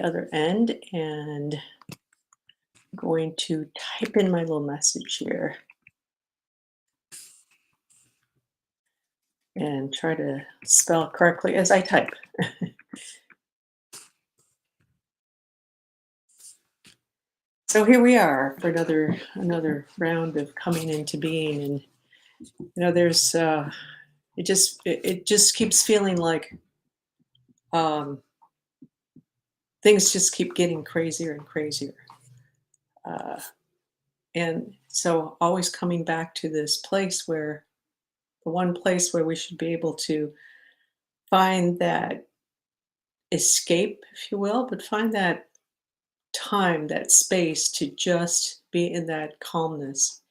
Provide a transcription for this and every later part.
other end and I'm going to type in my little message here and try to spell correctly as I type. So here we are for another round of coming into being, and there's it just keeps feeling like um, things just keep getting crazier and crazier. Uh, and so always coming back to this place where the one place where we should be able to find that escape, if you will, but find that time, that space to just be in that calmness.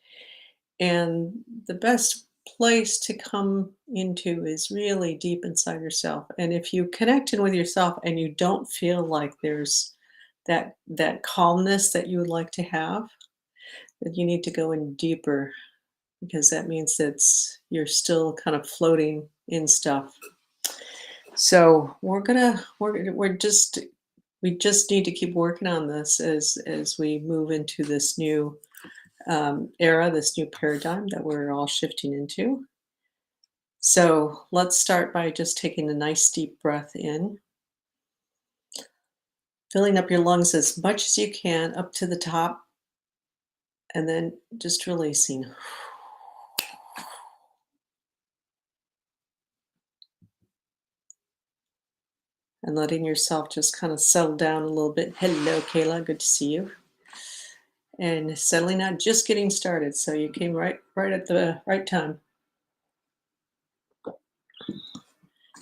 And the best place to come into is really deep inside yourself. And if you connect in with yourself and you don't feel like there's that calmness that you would like to have, then you need to go in deeper because that means you're still kind of floating in stuff. So we just need to keep working on this as we move into this new era, this new paradigm that we're all shifting into. So let's start by just taking a nice deep breath in, filling up your lungs as much as you can up to the top, and then just releasing. And letting yourself just kind of settle down a little bit. Hello, Kayla. Good to see you. And settling out, just getting started. So you came right at the right time.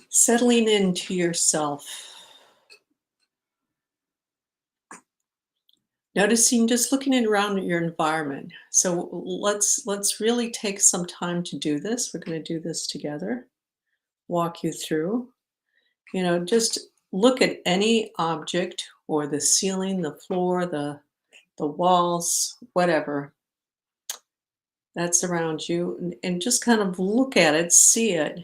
Settling into yourself. Noticing, just looking around at your environment. So let's really take some time to do this. We're going to do this together. Walk you through. Just look at any object or the ceiling, the floor, the walls, whatever that's around you, and just kind of look at it, see it.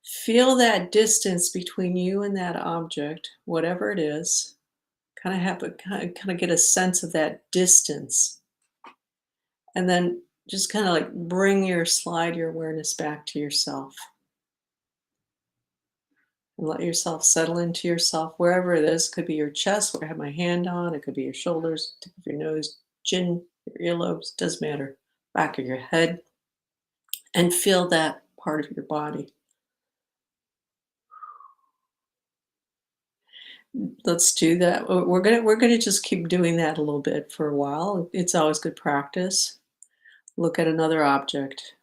Feel that distance between you and that object, whatever it is. Kind of get a sense of that distance, and then just kind of like slide your awareness back to yourself, and let yourself settle into yourself wherever it is. Could be your chest, where I have my hand on. It could be your shoulders, tip of your nose, chin, your earlobes. Doesn't matter. Back of your head, and feel that part of your body. Let's do that. We're gonna just keep doing that a little bit for a while. It's always good practice. Look at another object.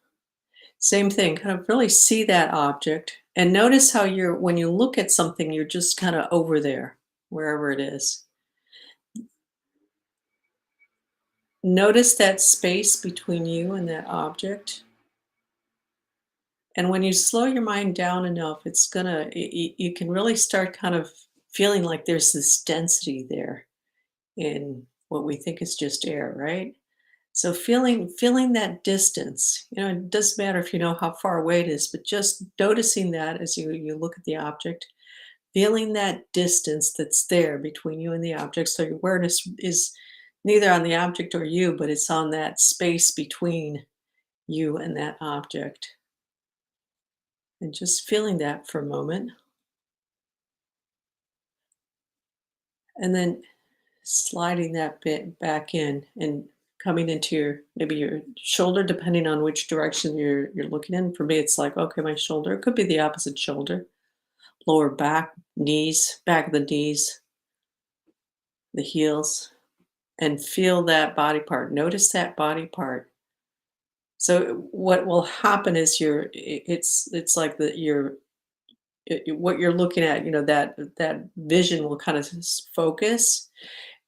Same thing, kind of really see that object and notice how when you look at something, you're just kind of over there, wherever it is. Notice that space between you and that object. And when you slow your mind down enough, you can really start kind of feeling like there's this density there in what we think is just air, right? So feeling that distance, it doesn't matter if you know how far away it is, but just noticing that as you look at the object, feeling that distance that's there between you and the object. So your awareness is neither on the object or you, but it's on that space between you and that object. And just feeling that for a moment. And then sliding that bit back in and coming into maybe your shoulder, depending on which direction you're looking in. For me, it's like, okay, my shoulder. It could be the opposite shoulder, lower back, knees, back of the knees, the heels, and feel that body part. Notice that body part. So what will happen is it's like what you're looking at, that vision will kind of focus.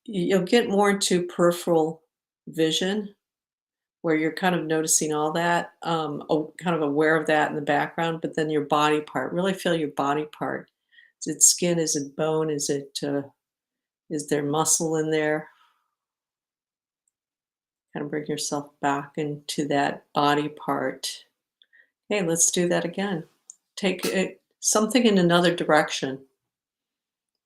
You'll get more into peripheral vision where you're kind of noticing all that, kind of aware of that in the background, but then your body part, really feel your body part. Is it skin? Is it bone? Is there muscle in there? Kind of bring yourself back into that body part. Hey, let's do that again. Take something in another direction.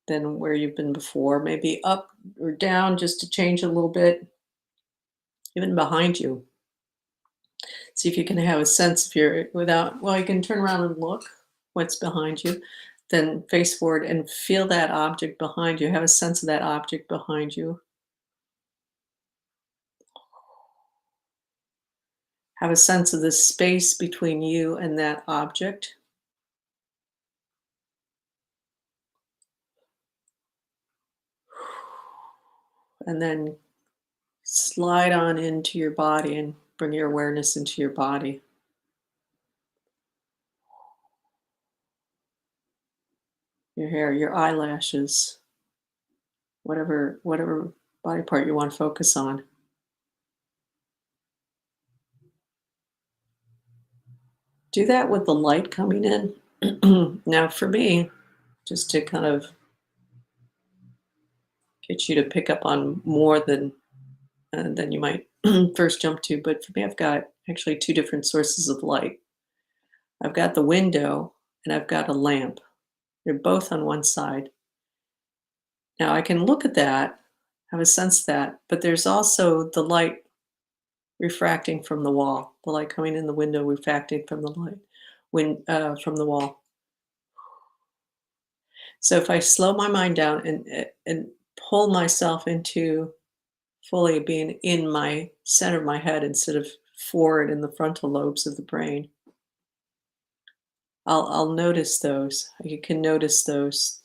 than where you've been before. Maybe up or down just to change a little bit, even behind you. See if you can have a sense of your without well, you can turn around and look what's behind you, then face forward and feel that object behind you. Have a sense of that object behind you. Have a sense of the space between you and that object. And then slide on into your body and bring your awareness into your body. Your hair, your eyelashes, whatever body part you want to focus on. Do that with the light coming in. Now, for me, just to kind of get you to pick up on more than you might first jump to, but for me, I've got actually two different sources of light. I've got the window and I've got a lamp. They're both on one side. Now, I can look at that, have a sense of that, but there's also the light refracting from the wall, the light coming in the window refracting from the light from the wall. So if I slow my mind down and pull myself into fully being in my center of my head instead of forward in the frontal lobes of the brain, I'll notice those. You can notice those.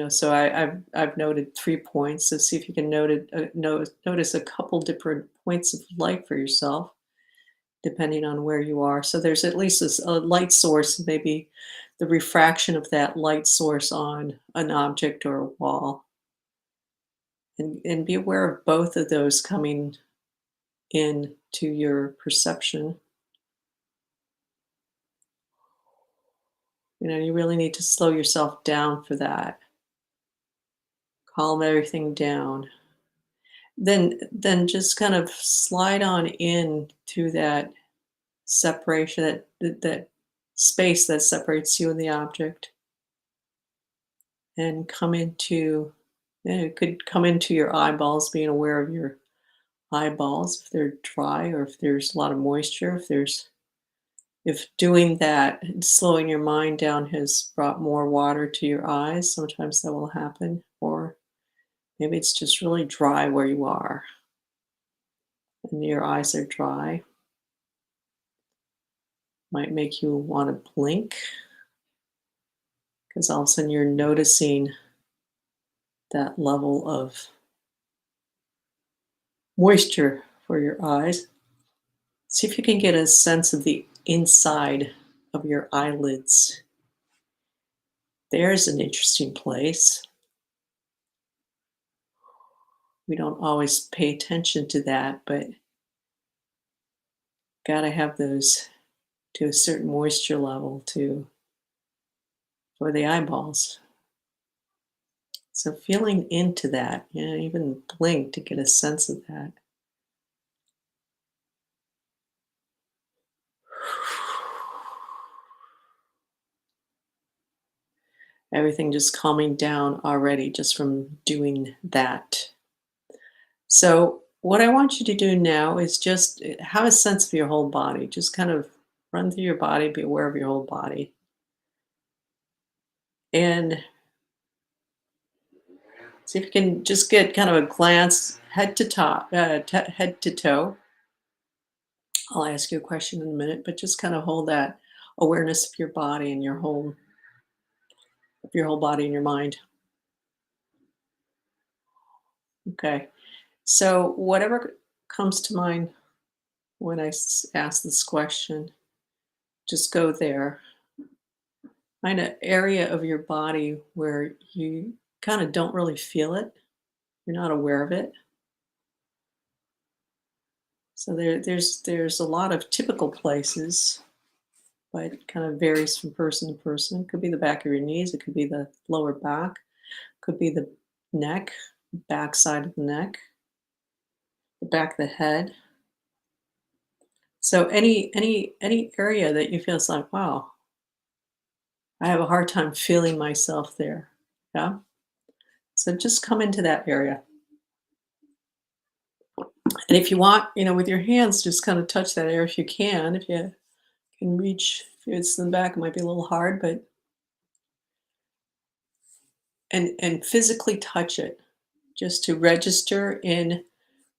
So I've noted 3 points. So see if you can notice a couple different points of light for yourself, depending on where you are. So there's at least a light source, maybe the refraction of that light source on an object or a wall. And be aware of both of those coming in to your perception. You really need to slow yourself down for that. Calm everything down. Then just kind of slide on in to that separation, that space that separates you and the object, and come into it could come into your eyeballs, being aware of your eyeballs if they're dry or if there's a lot of moisture, if doing that and slowing your mind down has brought more water to your eyes, sometimes that will happen. Or maybe it's just really dry where you are and your eyes are dry. Might make you want to blink because all of a sudden you're noticing that level of moisture for your eyes. See if you can get a sense of the inside of your eyelids. There's an interesting place. We don't always pay attention to that, but gotta have those to a certain moisture level for the eyeballs. So feeling into that, even blink to get a sense of that. Everything just calming down already just from doing that. So, what I want you to do now is just have a sense of your whole body. Just kind of run through your body, be aware of your whole body. And see if you can just get kind of a glance head to top, head to toe. I'll ask you a question in a minute, but just kind of hold that awareness of your body and your whole body and your mind. Okay. So, whatever comes to mind when ask this question, just go there. Find an area of your body where you kind of don't really feel it. You're not aware of it. So there's a lot of typical places, but it kind of varies from person to person. It could be the back of your knees. It could be the lower back. Could be the neck, back side of the neck, the back of the head. So any area that you feel is like, wow, I have a hard time feeling myself there. Yeah. So just come into that area. And if you want, with your hands, just kind of touch that area if you can. If you can reach, if it's in the back, it might be a little hard, but and physically touch it just to register in,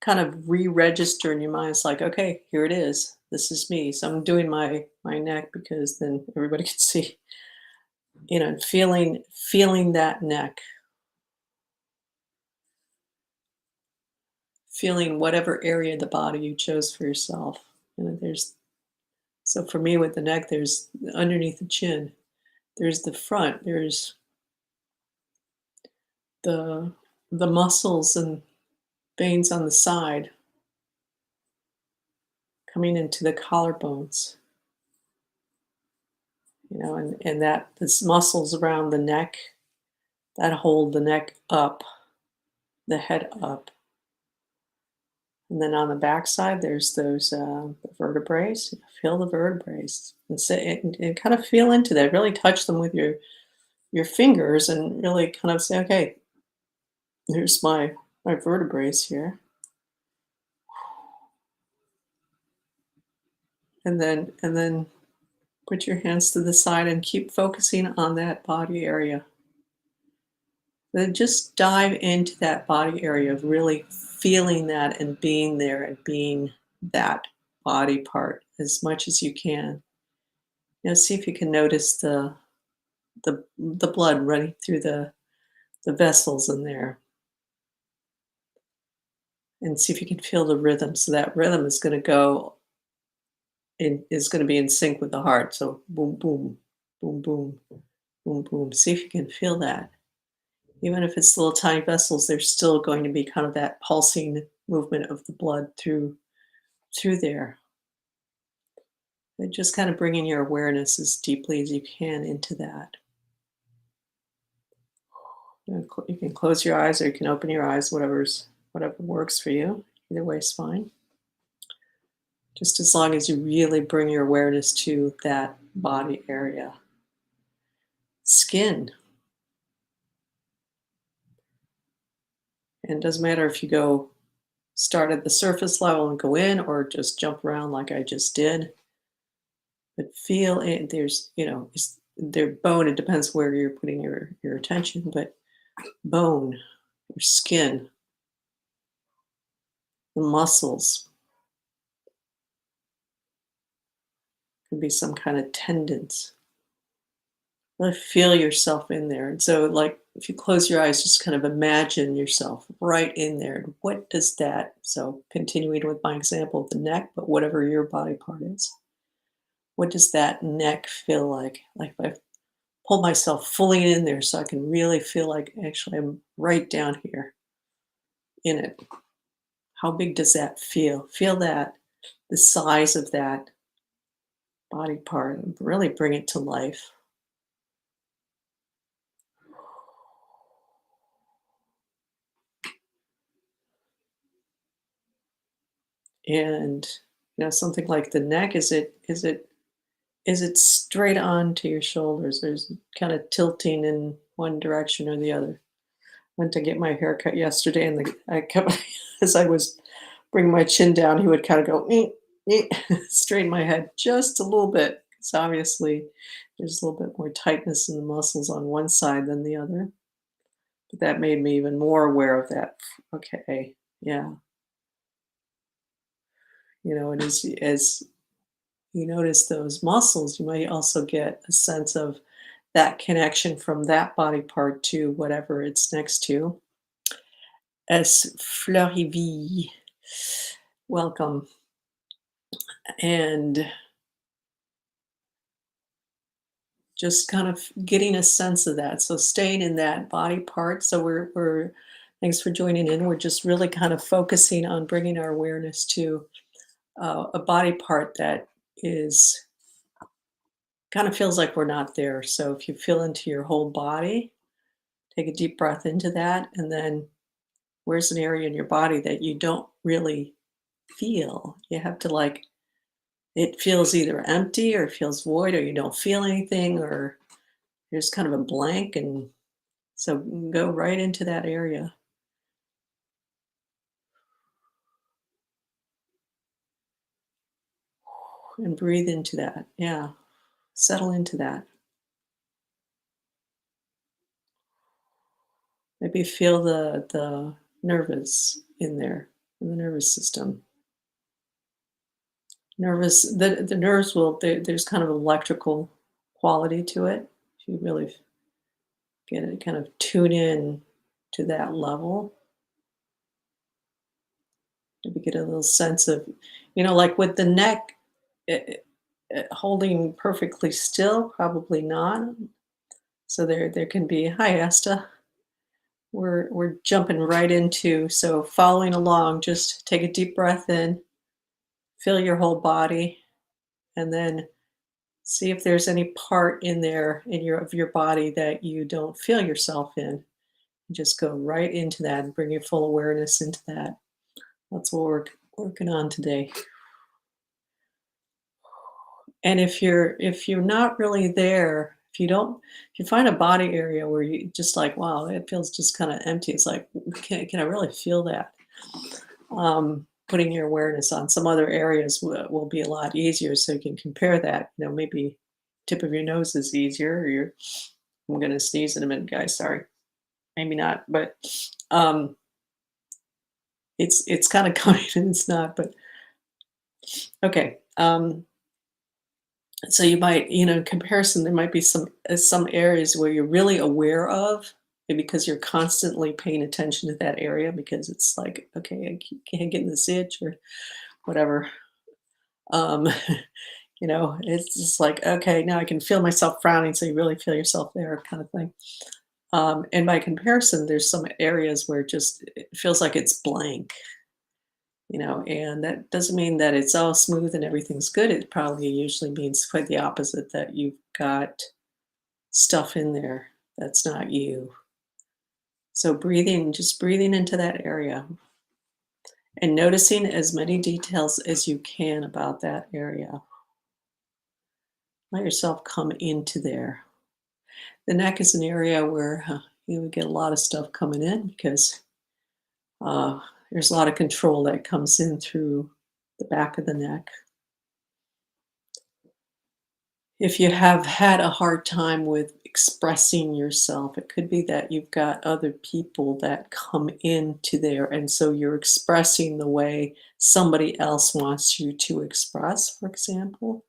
kind of re-register in your mind. It's like, okay, here it is. This is me. So I'm doing my neck because then everybody can see, and feeling that neck, feeling whatever area of the body you chose for yourself. There's so for me with the neck, there's underneath the chin, there's the front, there's the the muscles and veins on the side coming into the collarbones, and that this muscles around the neck that hold the neck up, the head up. And then on the backside, there's those the vertebrae. Feel the vertebrae and say and kind of feel into that. Really touch them with your fingers and really kind of say, okay, here's my vertebrae here. And then put your hands to the side and keep focusing on that body area. Then just dive into that body area of really feeling that and being there and being that body part as much as you can. See if you can notice the blood running through the vessels in there, and see if you can feel the rhythm. So that rhythm is going to be in sync with the heart. So boom, boom, boom, boom, boom, boom. See if you can feel that. Even if it's little tiny vessels, there's still going to be kind of that pulsing movement of the blood through there. And just kind of bringing your awareness as deeply as you can into that. You can close your eyes or you can open your eyes, whatever works for you. Either way is fine. Just as long as you really bring your awareness to that body area. Skin. And it doesn't matter if you start at the surface level and go in or just jump around like I just did. But feel it. There's, their bone, it depends where you're putting your attention, but bone, your skin, the muscles, could be some kind of tendons. Really feel yourself in there. And so, like, if you close your eyes, just kind of imagine yourself right in there. And what does that, so continuing with my example of the neck, but whatever your body part is, what does that neck feel like? Like if I pull myself fully in there so I can really feel like actually I'm right down here in it. How big does that feel? Feel that, the size of that body part, and really bring it to life. And something like the neck, is it straight on to your shoulders? There's kind of tilting in one direction or the other. Went to get my hair cut yesterday, and I kept as I was bringing my chin down, he would kind of go straighten my head just a little bit. So obviously, there's a little bit more tightness in the muscles on one side than the other. But that made me even more aware of that. Okay, yeah, and as you notice those muscles, you might also get a sense of that connection from that body part to whatever it's next to. As Fleurivie, welcome. And just kind of getting a sense of that. So staying in that body part. So we're thanks for joining in. We're just really kind of focusing on bringing our awareness to a body part that is kind of feels like we're not there. So if you feel into your whole body, take a deep breath into that, and then where's an area in your body that you don't really feel? You have to it feels either empty or it feels void or you don't feel anything or there's kind of a blank, and So go right into that area and breathe into that. Yeah. Settle into that. Maybe feel the nervous in there, in the nervous system. The nerves will there's kind of electrical quality to it. If you really get it, kind of tune in to that level, maybe get a little sense of, like with the neck, holding perfectly still, probably not. So there can be, hi Asta. We're jumping right into, so following along, just take a deep breath in, feel your whole body, and then see if there's any part in there in your body that you don't feel yourself in. Just go right into that and bring your full awareness into that. That's what we're working on today. And if you're not really there, if you find a body area where you just like, wow, it feels just kind of empty. It's like, can I really feel that? Putting your awareness on some other areas will be a lot easier. So you can compare that. Maybe tip of your nose is easier. Or I'm going to sneeze in a minute, guys. Sorry, maybe not, but um, it's kind of coming and it's not. But okay. So you might, in comparison, there might be some areas where you're really aware of, maybe because you're constantly paying attention to that area because it's like, okay, can't get in this itch or whatever. Um, it's just like, okay, now I can feel myself frowning, so you really feel yourself there, kind of thing. And by comparison, there's some areas where just it feels like it's blank, and that doesn't mean that it's all smooth and everything's good. It probably usually means quite the opposite, that you've got stuff in there that's not you. So just breathing into that area and noticing as many details as you can about that area. Let yourself come into there. The neck is an area where you would get a lot of stuff coming in because uh, there's a lot of control that comes in through the back of the neck. If you have had a hard time with expressing yourself, it could be that you've got other people that come into there, and so you're expressing the way somebody else wants you to express, for example,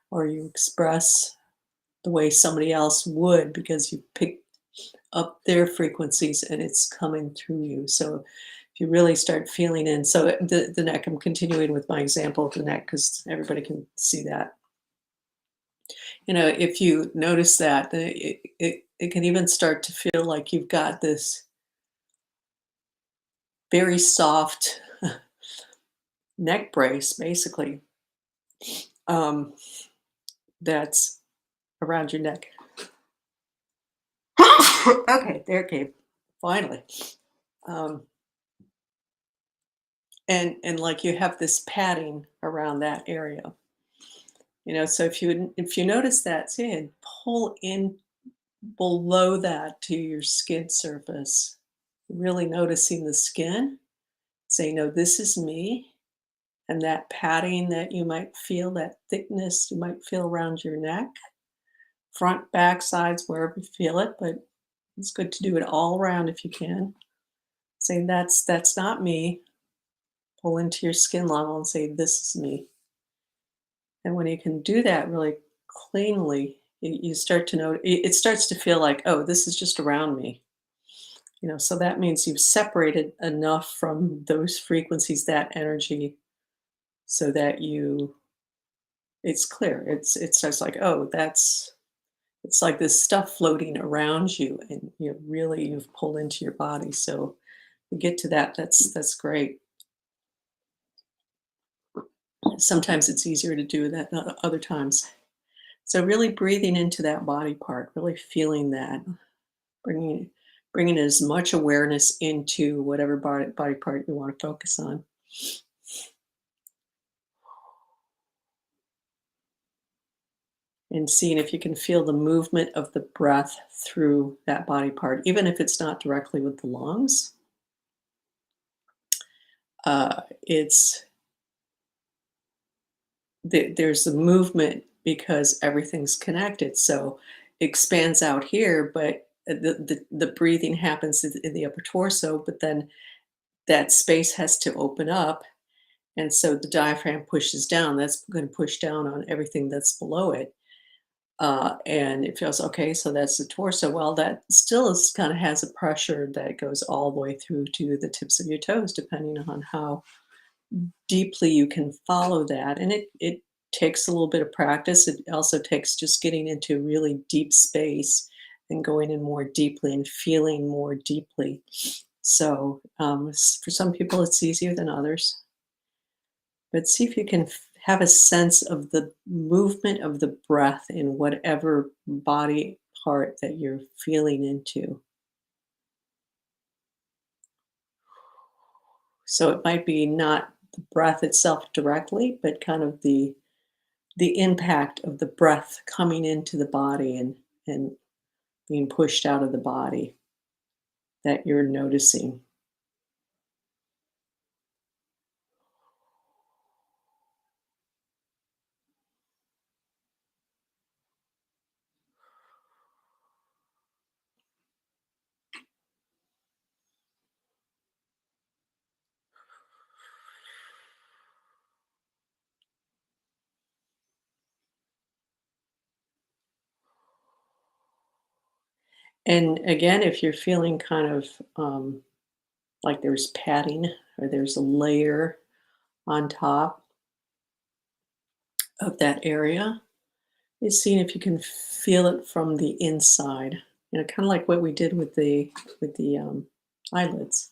or you express the way somebody else would because you picked up their frequencies and it's coming through you. So if you really start feeling in, so the neck, I'm continuing with my example of the neck because everybody can see that. If you notice that, then it can even start to feel like you've got this very soft neck brace, basically, um, that's around your neck. Okay, there it came. Finally. Um, and like you have this padding around that area. So if you notice that, see, and pull in below that to your skin surface, really noticing the skin, say, no, this is me. And that padding that you might feel, that thickness you might feel around your neck, front, back, sides, wherever you feel it, but it's good to do it all around if you can. Say, that's not me. Pull into your skin level and say, this is me. And when you can do that really cleanly, you start to know, it starts to feel like, oh, this is just around me. So that means you've separated enough from those frequencies, that energy, so that it's clear. It's just like, oh, it's like this stuff floating around you, and you've pulled into your body. So you get to that. That's great. Sometimes it's easier to do that than other times. So really breathing into that body part, really feeling that, bringing bringing as much awareness into whatever body part you want to focus on. and seeing if you can feel the movement of the breath through that body part, even if it's not directly with the lungs. It's there's a movement because everything's connected. So it expands out here, but the breathing happens in the upper torso, but then that space has to open up. And so the diaphragm pushes down. That's going to push down on everything that's below it. And it feels okay. So that's the torso. Well, that still is kind of has a pressure that goes all the way through to the tips of your toes, depending on how deeply you can follow that. And it takes a little bit of practice. It also takes just getting into really deep space and going in more deeply and feeling more deeply. So for some people, it's easier than others. But see if you can have a sense of the movement of the breath in whatever body part that you're feeling into. So it might be not the breath itself directly, but kind of the impact of the breath coming into the body and being pushed out of the body that you're noticing. And again, if you're feeling kind of like there's padding or there's a layer on top of that area, is seeing if you can feel it from the inside. Kind of like what we did with the eyelids,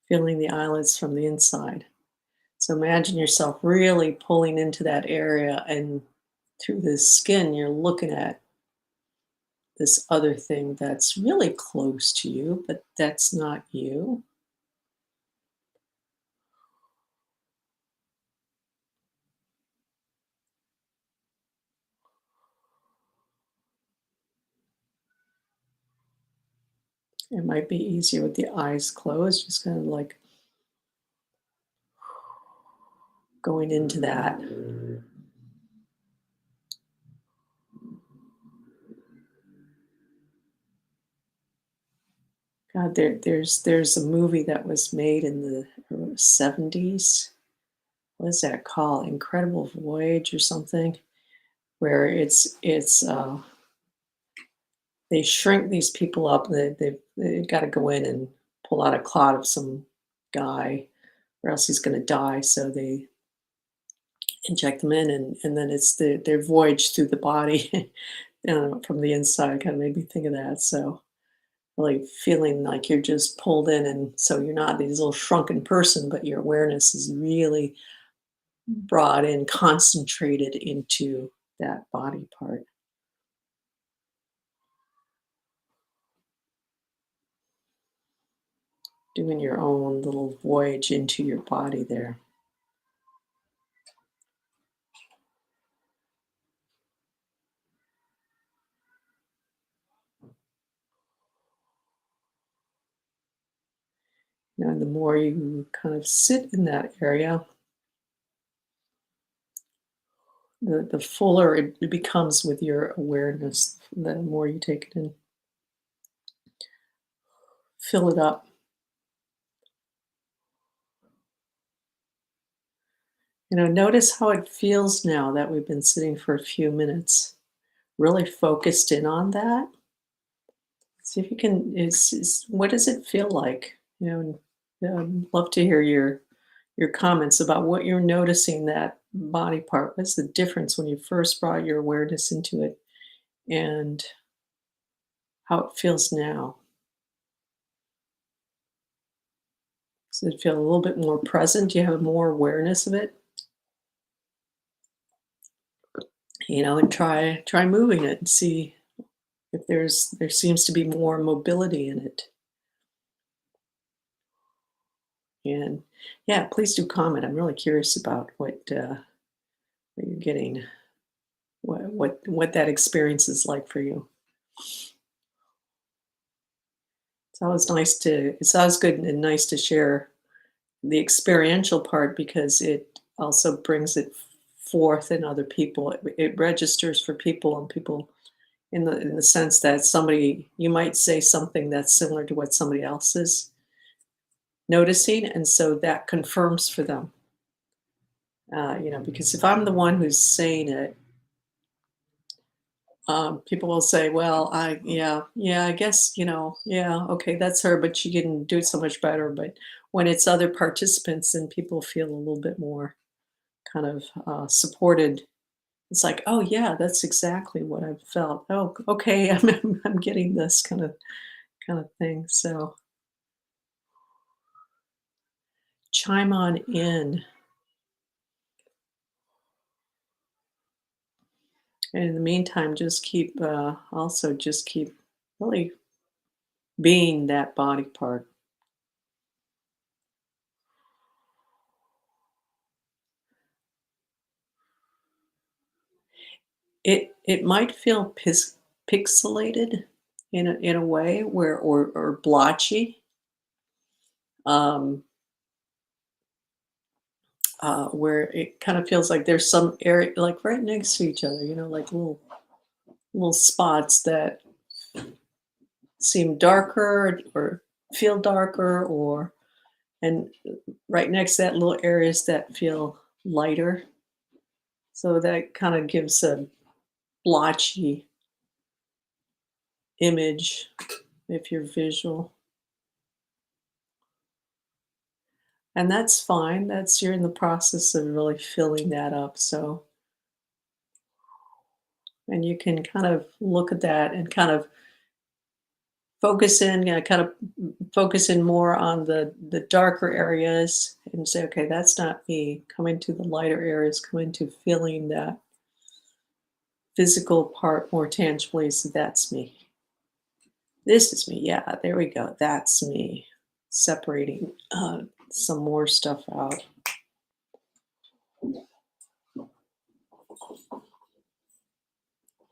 feeling the eyelids from the inside. So imagine yourself really pulling into that area, and through the skin, you're looking at this other thing that's really close to you, but that's not you. It might be easier with the eyes closed, just kind of like going into that. God, there's a movie that was made in the 70s. What is that called? Incredible Voyage or something, where it's they shrink these people up. They got to go in and pull out a clot of some guy, or else he's going to die. So they inject them in, and then it's their voyage through the body, from the inside. Kind of made me think of that. So really feeling like you're just pulled in, and so you're not this little shrunken person, but your awareness is really brought in, concentrated into that body part, doing your own little voyage into your body there. And the more you kind of sit in that area, the fuller it becomes with your awareness. The more you take it in, fill it up. Notice how it feels now that we've been sitting for a few minutes, really focused in on that. See if you can. Is what does it feel like? Love to hear your comments about what you're noticing that body part. What's the difference when you first brought your awareness into it, and how it feels now? Does it feel a little bit more present? Do you have more awareness of it? And try moving it and see if there seems to be more mobility in it. And yeah, please do comment. I'm really curious about what you're getting. what that experience is like for you. It's always good and nice to share the experiential part because it also brings it forth in other people. It registers for people and people in the sense that somebody you might say something that's similar to what somebody else is noticing, and so that confirms for them. Because if I'm the one who's saying it, people will say, "Well, yeah, I guess yeah, okay, that's her, but she can do it so much better." But when it's other participants, then people feel a little bit more kind of supported. It's like, "Oh yeah, that's exactly what I've felt. Oh, okay, I'm getting this kind of thing." So chime on in, and in the meantime, just keep really being that body part. It might feel pixelated in a way where or blotchy, um, where it kind of feels like there's some area like right next to each other, like little spots that seem darker or feel darker, or and right next to that little areas that feel lighter. So that kind of gives a blotchy image if you're visual. And that's fine. That's You're in the process of really filling that up. So, and you can kind of look at that and kind of focus in more on the darker areas and say, okay, that's not me. Come into the lighter areas, come into feeling that physical part more tangibly. So that's me. This is me. Yeah, there we go. That's me. Separating some more stuff out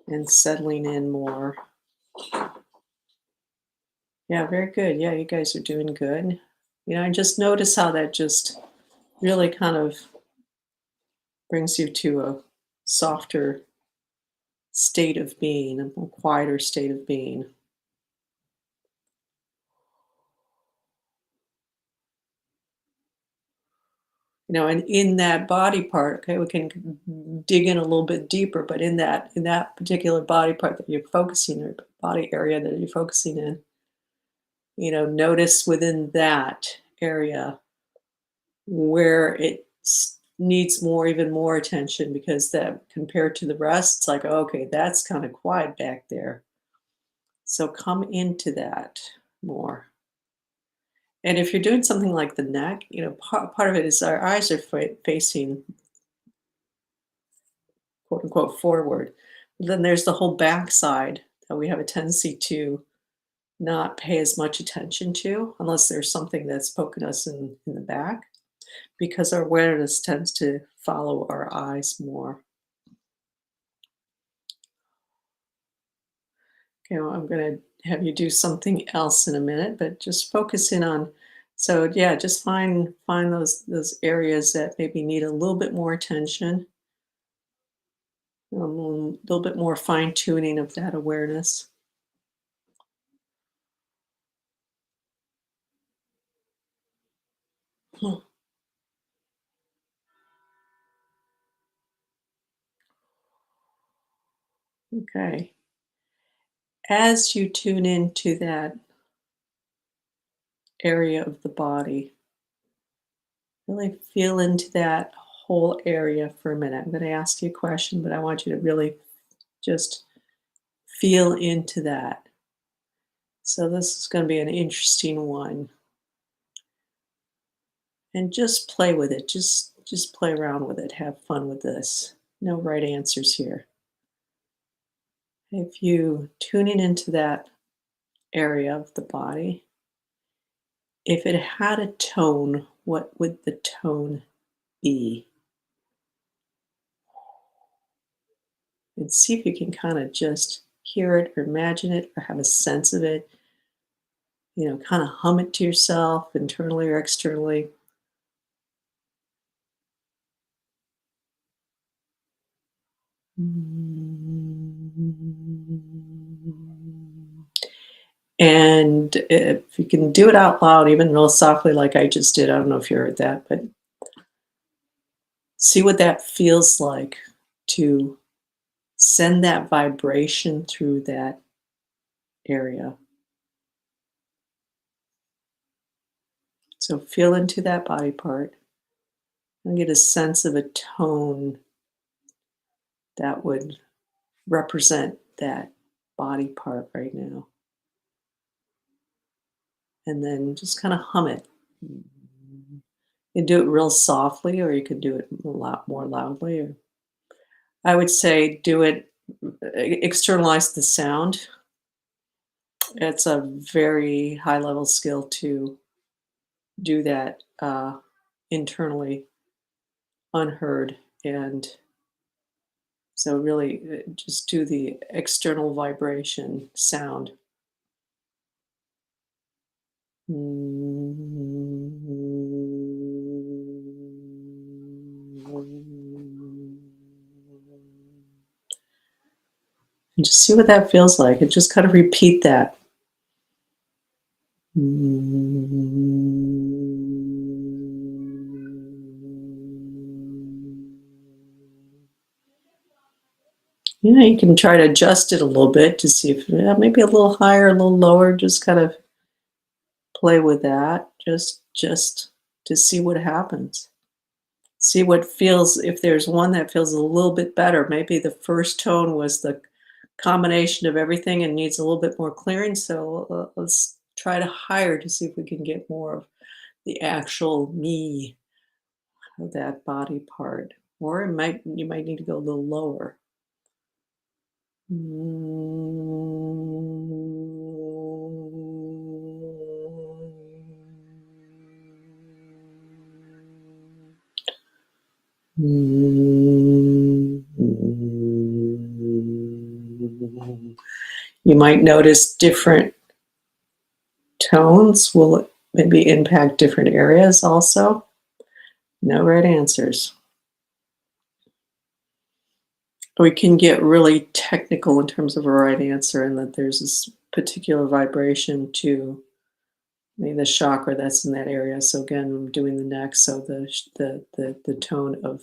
and settling in more. Yeah, very good. Yeah, you guys are doing good. I just notice how that just really kind of brings you to a softer state of being, a more quieter state of being. And in that body part, okay, we can dig in a little bit deeper, but in that particular body part that you're focusing, or body area that you're focusing in, notice within that area where it needs even more attention, because that compared to the rest, it's like, okay, that's kind of quiet back there. So come into that more. And if you're doing something like the neck, part of it is our eyes are facing quote unquote forward. Then there's the whole backside that we have a tendency to not pay as much attention to unless there's something that's poking us in the back, because our awareness tends to follow our eyes more. Okay, well, I'm going to have you do something else in a minute, but just focus in on. So yeah, just find those areas that maybe need a little bit more attention, a little bit more fine tuning of that awareness. Hmm. Okay, as you tune into that area of the body, really feel into that whole area for a minute. I'm going to ask you a question, but I want you to really just feel into that. So this is going to be an interesting one. And just play with it. Just play around with it. Have fun with this. No right answers here. If you tuning into that area of the body, if it had a tone, what would the tone be? and see if you can kind of just hear it or imagine it or have a sense of it. Kind of hum it to yourself internally or externally. And if you can do it out loud, even real softly, like I just did, I don't know if you heard that, but see what that feels like to send that vibration through that area. So feel into that body part and get a sense of a tone that would represent that body part right now. And then just kind of hum it. You can do it real softly, or you could do it a lot more loudly. Or I would say do it, externalize the sound. It's a very high level skill to do that internally, unheard. And so, really, just do the external vibration sound. And just see what that feels like, and just kind of repeat that. You can try to adjust it a little bit to see if maybe a little higher, a little lower. Just kind of play with that, just to see what happens. See what feels. If there's one that feels a little bit better, maybe the first tone was the combination of everything and needs a little bit more clearing. So let's try to higher to see if we can get more of the actual me of that body part. Or you might need to go a little lower. You might notice different tones will maybe impact different areas also. No right answers. We can get really technical in terms of a right answer, and that there's this particular vibration to maybe the chakra that's in that area. So again, I'm doing the neck, so the tone of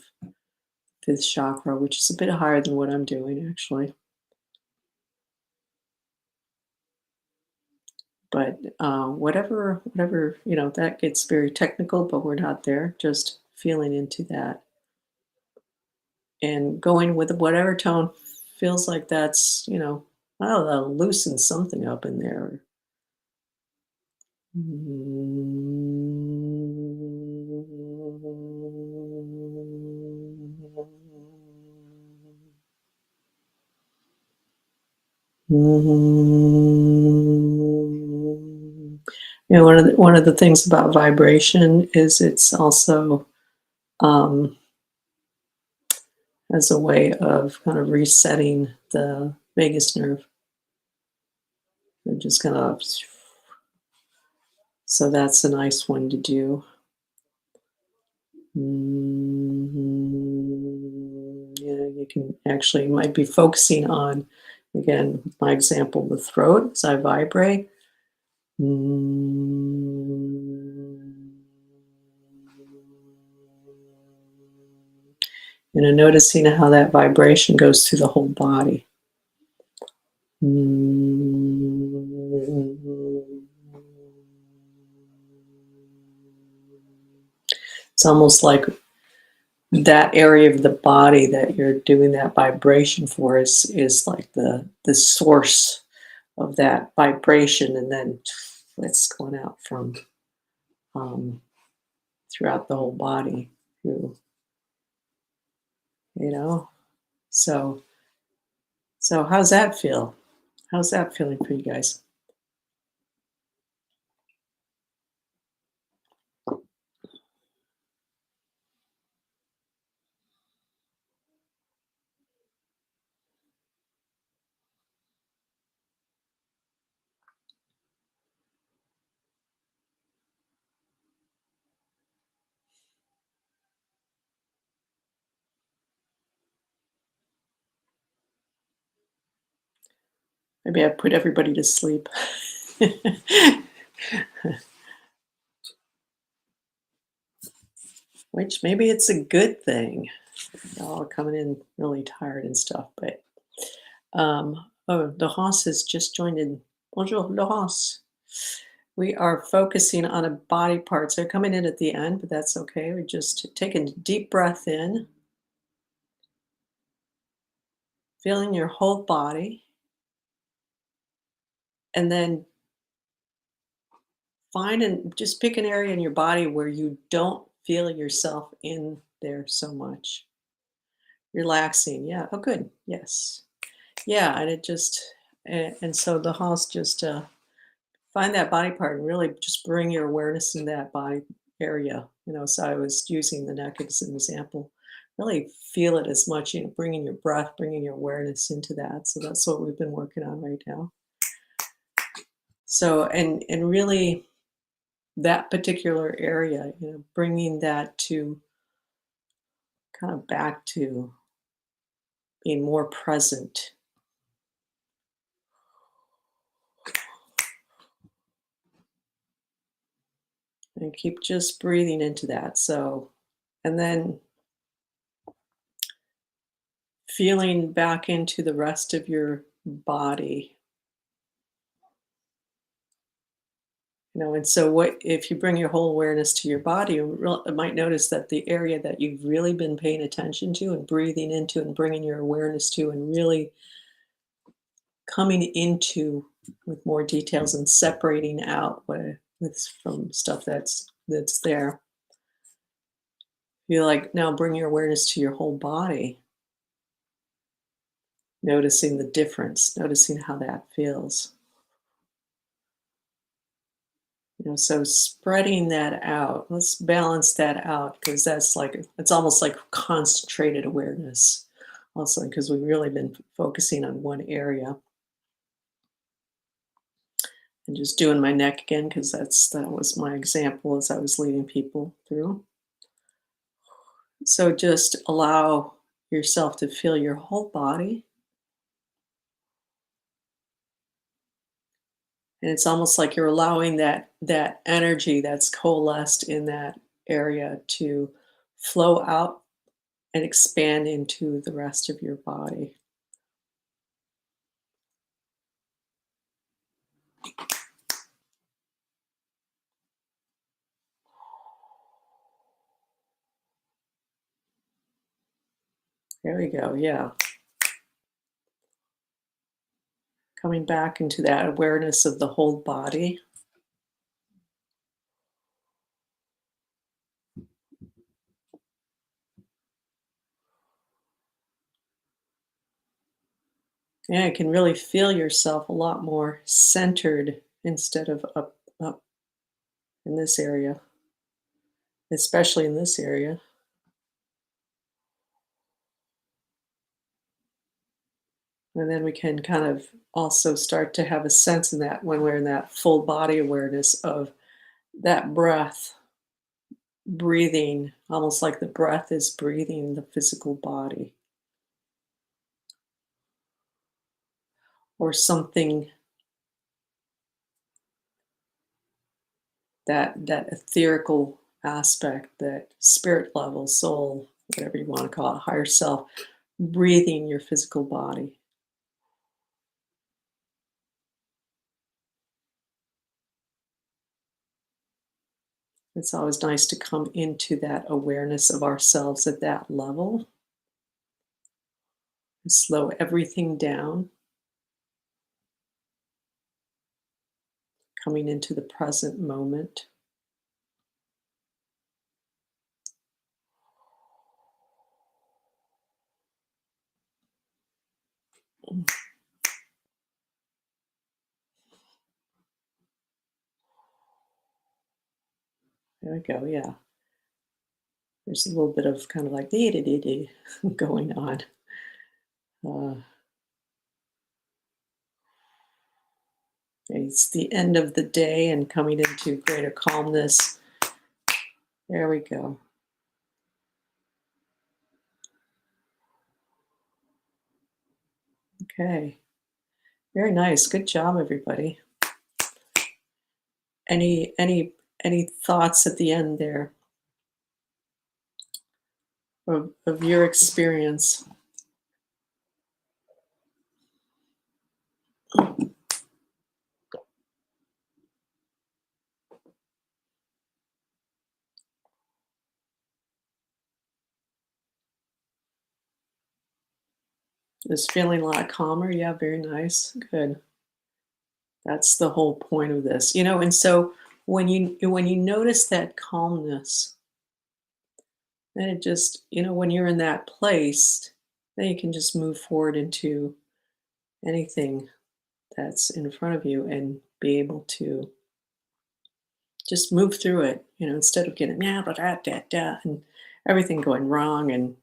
fifth chakra, which is a bit higher than what I'm doing actually. But whatever, that gets very technical, but we're not there. Just feeling into that and going with whatever tone feels like that's, I don't know, loosen something up in there. One of the things about vibration is it's also as a way of kind of resetting the vagus nerve. And just kind of, so that's a nice one to do. You can actually, might be focusing on, again, my example, the throat as I vibrate. Noticing how that vibration goes through the whole body. It's almost like that area of the body that you're doing that vibration for is like the source of that vibration, and then it's going out from throughout the whole body through, so how's that feel? How's that feeling for you guys? Maybe I put everybody to sleep. Which maybe it's a good thing. They're all coming in really tired and stuff, but oh, Laurence has just joined in. Bonjour, Laurence. We are focusing on a body parts. They're coming in at the end, but that's okay. We're just taking a deep breath in, feeling your whole body, and then find and just pick an area in your body where you don't feel yourself in there so much. Relaxing. Yeah. Oh, good. Yes. Yeah. And it just, and so the house just, find that body part and really just bring your awareness in that body area. So I was using the neck as an example. Really feel it as much, bringing your breath, bringing your awareness into that. So that's what we've been working on right now. So, and really that particular area, bringing that to kind of back to being more present and keep just breathing into that. So, and then feeling back into the rest of your body. And so what if you bring your whole awareness to your body, you might notice that the area that you've really been paying attention to and breathing into and bringing your awareness to and really coming into with more details and separating out with from stuff that's there. You like now bring your awareness to your whole body, noticing the difference, noticing how that feels. So spreading that out, let's balance that out because that's like, it's almost like concentrated awareness also because we've really been focusing on one area. And just doing my neck again because that was my example as I was leading people through. So just allow yourself to feel your whole body. And it's almost like you're allowing that energy that's coalesced in that area to flow out and expand into the rest of your body. There we go. Yeah. Coming back into that awareness of the whole body. Yeah, you can really feel yourself a lot more centered instead of up in this area, especially in this area. And then we can kind of also start to have a sense in that when we're in that full body awareness of that breath, breathing, almost like the breath is breathing the physical body or something that etherical aspect, that spirit level, soul, whatever you want to call it, higher self, breathing your physical body. It's always nice to come into that awareness of ourselves at that level and slow everything down, coming into the present moment. There we go. Yeah. There's a little bit of kind of like dee dee dee dee going on. Uh, it's the end of the day and coming into greater calmness. There we go. Okay. Very nice. Good job, everybody. Any thoughts at the end there of your experience? Just feeling a lot calmer? Yeah, very nice. Good. That's the whole point of this. And so when you notice that calmness, then it just, when you're in that place, then you can just move forward into anything that's in front of you and be able to just move through it, instead of getting yeah, da, da, da, da, and everything going wrong and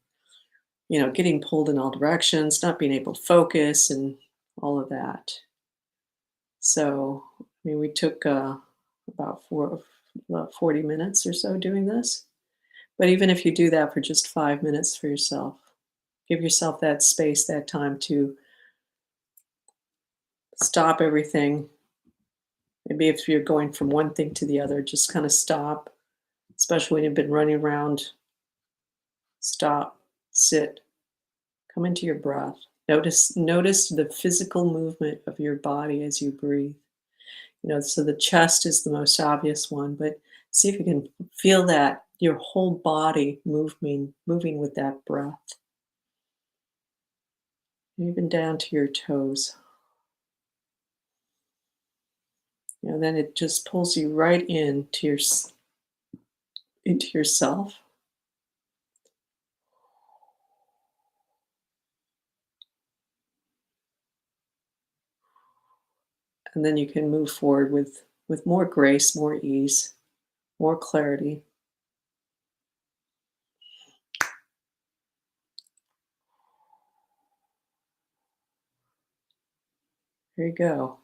getting pulled in all directions, not being able to focus and all of that. So, I mean, we took about 40 minutes or so doing this. But even if you do that for just 5 minutes for yourself, give yourself that space, that time to stop everything. Maybe if you're going from one thing to the other, just kind of stop, especially when you've been running around. Stop, sit, come into your breath. Notice the physical movement of your body as you breathe. So the chest is the most obvious one, but see if you can feel that your whole body moving with that breath, even down to your toes. Then it just pulls you right into yourself, and then you can move forward with more grace, more ease, more clarity. There you go.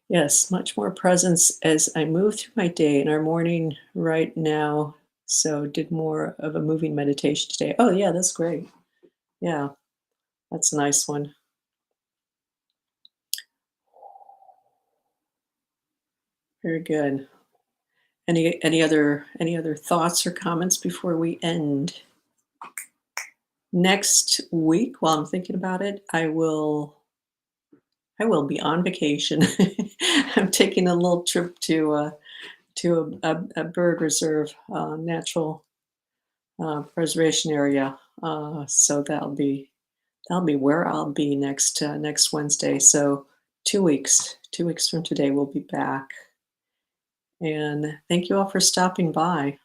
Yes, much more presence as I move through my day in our morning right now. So did more of a moving meditation today. Oh yeah, that's great. Yeah, that's a nice one. Very good. Any other thoughts or comments before we end? Next week, while I'm thinking about it, I will be on vacation. I'm taking a little trip to a bird reserve, natural preservation area. So that'll be where I'll be next Wednesday. So 2 weeks, 2 weeks from today, we'll be back. And thank you all for stopping by.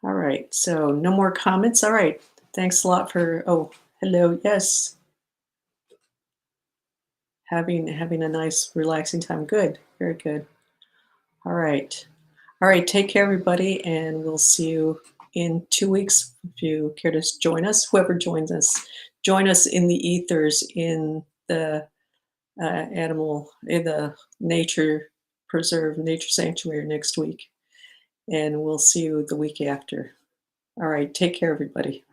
All right. So no more comments. All right. Thanks a lot for. Oh, hello. Yes, having a nice relaxing time. Good. Very good. All right. All right. Take care, everybody, and we'll see you in 2 weeks. If you care to join us, whoever joins us, join us in the ethers in the nature preserve, nature sanctuary next week, and we'll see you the week after. All right. Take care, everybody.